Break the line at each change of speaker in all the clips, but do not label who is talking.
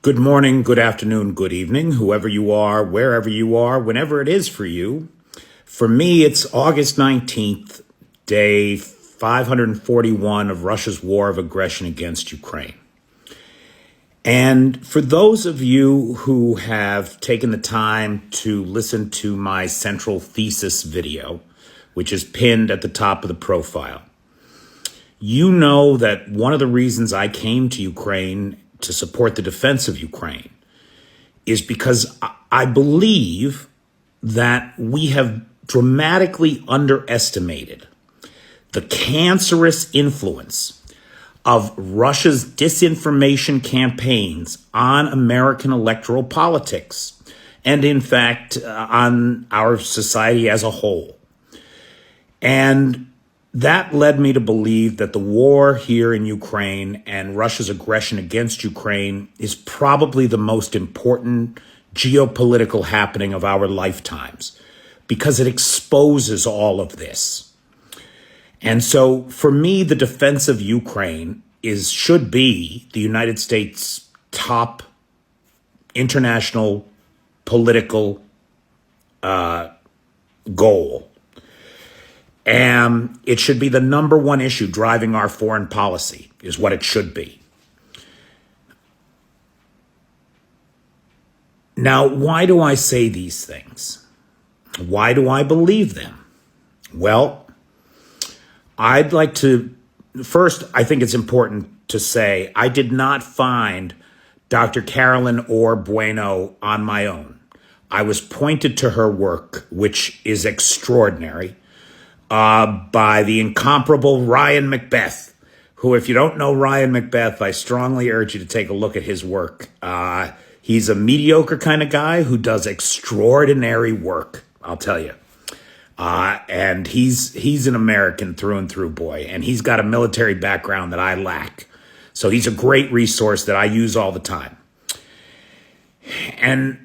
Good morning, good afternoon, good evening, whoever you are, wherever you are, whenever it is for you. For me, it's August 19th, day 541 of Russia's war of aggression against Ukraine. And for those of you who have taken the time to listen to my central thesis video, which is pinned at the top of the profile, you know that one of the reasons I came to Ukraine to support the defense of Ukraine is because I believe that we have dramatically underestimated the cancerous influence of Russia's disinformation campaigns on American electoral politics and, in fact, on our society as a whole. And that led me to believe that the war here in Ukraine and Russia's aggression against Ukraine is probably the most important geopolitical happening of our lifetimes because it exposes all of this. And so for me, the defense of Ukraine should be the United States' top international political goal. And it should be the number one issue driving our foreign policy, is what it should be. Now, why do I say these things? Why do I believe them? Well, I'd like to, first, I think it's important to say I did not find Dr. Carolyn Orr Bueno on my own. I was pointed to her work, which is extraordinary, by the incomparable Ryan Macbeth, who, if you don't know Ryan Macbeth, I strongly urge you to take a look at his work. He's a mediocre kind of guy who does extraordinary work, I'll tell you. And he's an American through and through, boy, and he's got a military background that I lack. So he's a great resource that I use all the time. And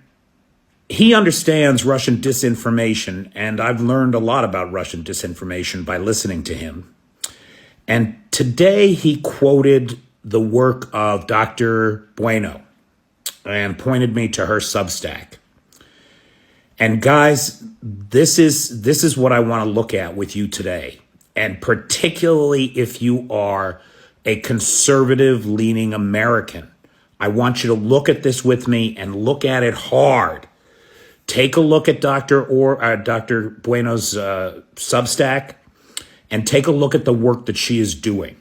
he understands Russian disinformation, and I've learned a lot about Russian disinformation by listening to him. And today he quoted the work of Dr. Bueno and pointed me to her Substack. And guys, this is what I want to look at with you today, and particularly if you are a conservative-leaning American. I want you to look at this with me and look at it hard. Take a look at Dr. Bueno's Substack and take a look at the work that she is doing.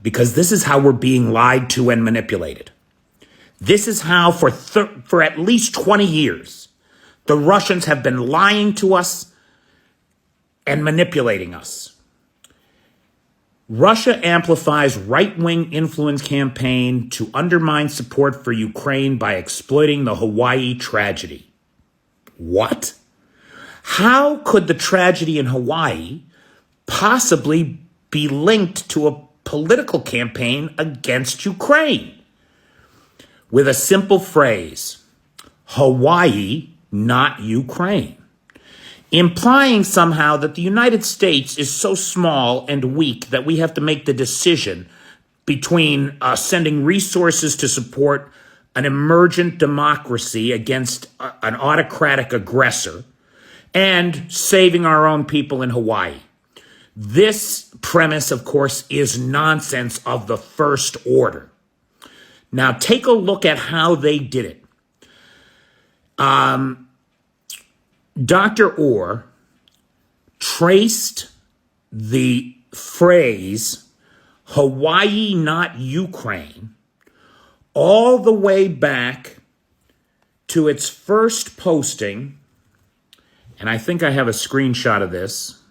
Because this is how we're being lied to and manipulated. This is how for at least 20 years, the Russians have been lying to us and manipulating us. Russia amplifies right-wing influence campaign to undermine support for Ukraine by exploiting the Hawaii tragedy. What? How could the tragedy in Hawaii possibly be linked to a political campaign against Ukraine? With a simple phrase, Hawaii, not Ukraine. Implying somehow that the United States is so small and weak that we have to make the decision between sending resources to support an emergent democracy against an autocratic aggressor and saving our own people in Hawaii. This premise, of course, is nonsense of the first order. Now, take a look at how they did it. Dr. Orr traced the phrase Hawaii, not Ukraine, all the way back to its first posting, and I think I have a screenshot of this.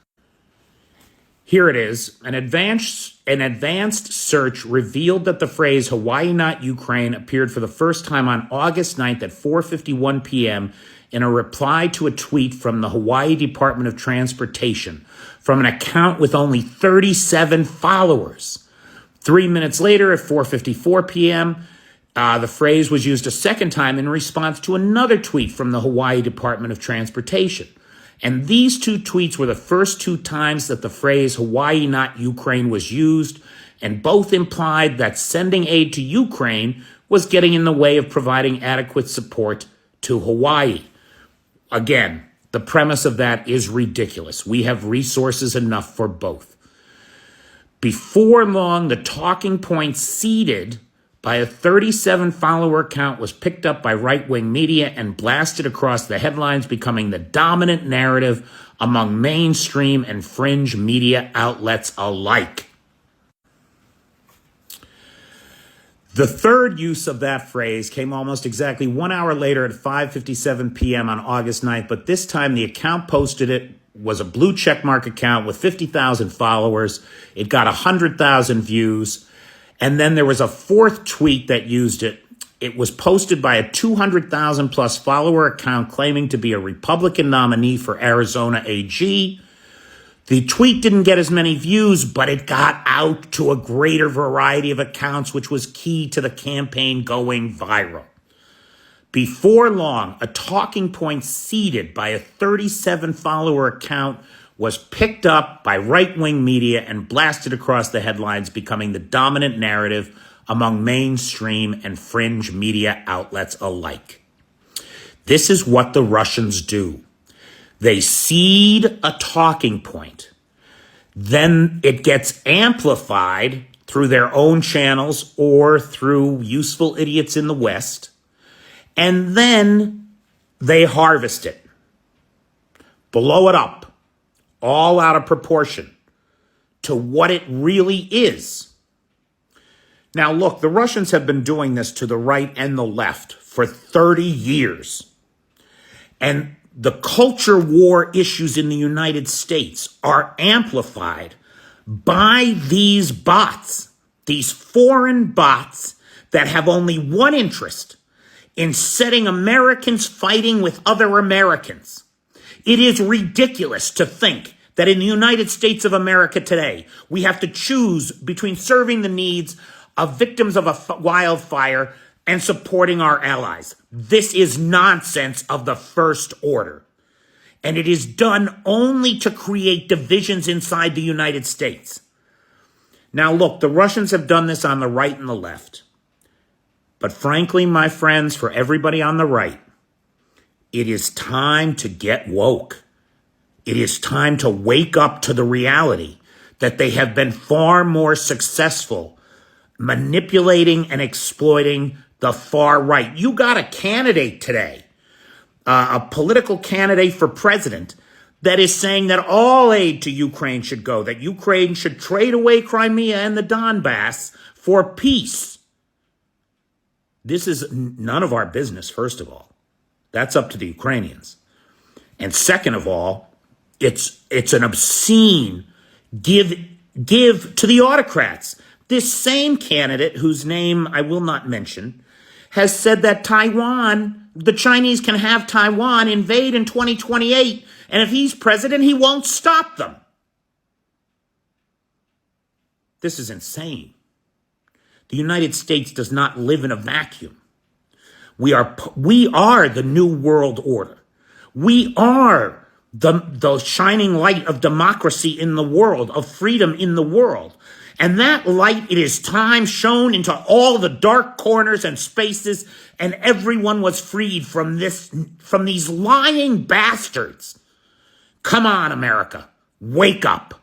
Here it is. An advanced search revealed that the phrase Hawaii, not Ukraine appeared for the first time on August 9th at 4:51 p.m. in a reply to a tweet from the Hawaii Department of Transportation from an account with only 37 followers. 3 minutes later at 4:54 p.m., the phrase was used a second time in response to another tweet from the Hawaii Department of Transportation. And these two tweets were the first two times that the phrase Hawaii, not Ukraine was used, and both implied that sending aid to Ukraine was getting in the way of providing adequate support to Hawaii. Again, the premise of that is ridiculous. We have resources enough for both. Before long, the talking point seeded by a 37-follower account was picked up by right-wing media and blasted across the headlines, becoming the dominant narrative among mainstream and fringe media outlets alike. The third use of that phrase came almost exactly 1 hour later at 5:57 p.m. on August 9th, but this time the account posted it was a blue checkmark account with 50,000 followers. It got 100,000 views. And then there was a fourth tweet that used it. It was posted by a 200,000 plus follower account claiming to be a Republican nominee for Arizona AG. The tweet didn't get as many views, but it got out to a greater variety of accounts, which was key to the campaign going viral. Before long, a talking point seeded by a 37-follower account was picked up by right-wing media and blasted across the headlines, becoming the dominant narrative among mainstream and fringe media outlets alike. This is what the Russians do. They seed a talking point. Then it gets amplified through their own channels or through useful idiots in the West. And then they harvest it, blow it up, all out of proportion to what it really is. Now, look, the Russians have been doing this to the right and the left for 30 years. And the culture war issues in the United States are amplified by these bots, these foreign bots that have only one interest: in setting Americans fighting with other Americans. It is ridiculous to think that in the United States of America today, we have to choose between serving the needs of victims of a wildfire and supporting our allies. This is nonsense of the first order. And it is done only to create divisions inside the United States. Now, look, the Russians have done this on the right and the left. But frankly, my friends, for everybody on the right, it is time to get woke. It is time to wake up to the reality that they have been far more successful manipulating and exploiting the far right. You got a candidate today, a political candidate for president, that is saying that all aid to Ukraine should go, that Ukraine should trade away Crimea and the Donbass for peace. This is none of our business, first of all. That's up to the Ukrainians. And second of all, it's an obscene give to the autocrats. This same candidate, whose name I will not mention, has said that Taiwan, the Chinese can have Taiwan invade in 2028, and if he's president, he won't stop them. This is insane. The United States does not live in a vacuum. We are the new world order. We are the shining light of democracy in the world, of freedom in the world. And that light, it is time, shone into all the dark corners and spaces, and everyone was freed from these lying bastards. Come on, America, wake up.